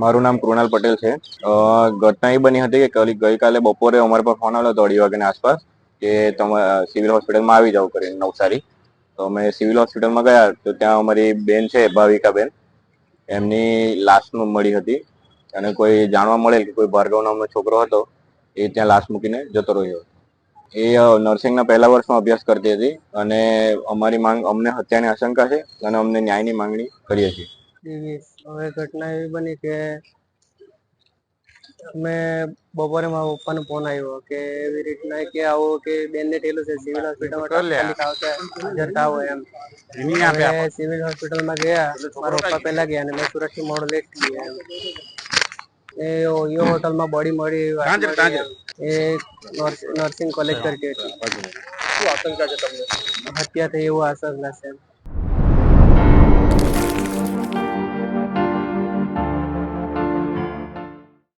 મારું નામ કૃણાલ પટેલ છે. ઘટના એ બની હતી કે ગઈકાલે બપોરે અમારા પર ફોન આવ્યો હતો 2:30 વાગ્યાની આસપાસ કે તમે સિવિલ હોસ્પિટલમાં આવી જાવ કરીને નવસારી. તો અમે સિવિલ હોસ્પિટલમાં ગયા તો ત્યાં અમારી બેન છે ભાવિકાબેન, એમની લાશ મળી હતી અને કોઈ જાણવા મળેલ કે કોઈ ભાર્ગવ નામનો છોકરો હતો એ ત્યાં લાશ મૂકીને જતો રહ્યો. એ નર્સિંગના પહેલા વર્ષમાં અભ્યાસ કરતી હતી અને અમારી માંગ અમને હત્યાની આશંકા છે અને અમને ન્યાયની માંગણી કરીએ છીએ. હવે ઘટના એવી બની કે અમે બપોરે મારા પપ્પાનો ફોન આવ્યો કે એવી રીતના કે આવું કે બેન ને થયેલું છે સિવિલ હોસ્પિટલમાં હાજર થાવ એમ. સિવિલ હોસ્પિટલમાં ગયા, મારા પપ્પા પેલા ગયા અને મેં સુરત થી મોડો લેટ થઈ ગયા એમ. એ યો હોટલમાં બોડી મળી એ નર્સિંગ કોલેજ કરતી હતી. શું આશંકા છે તમને? હત્યા થઈ એવું આશંકા છે.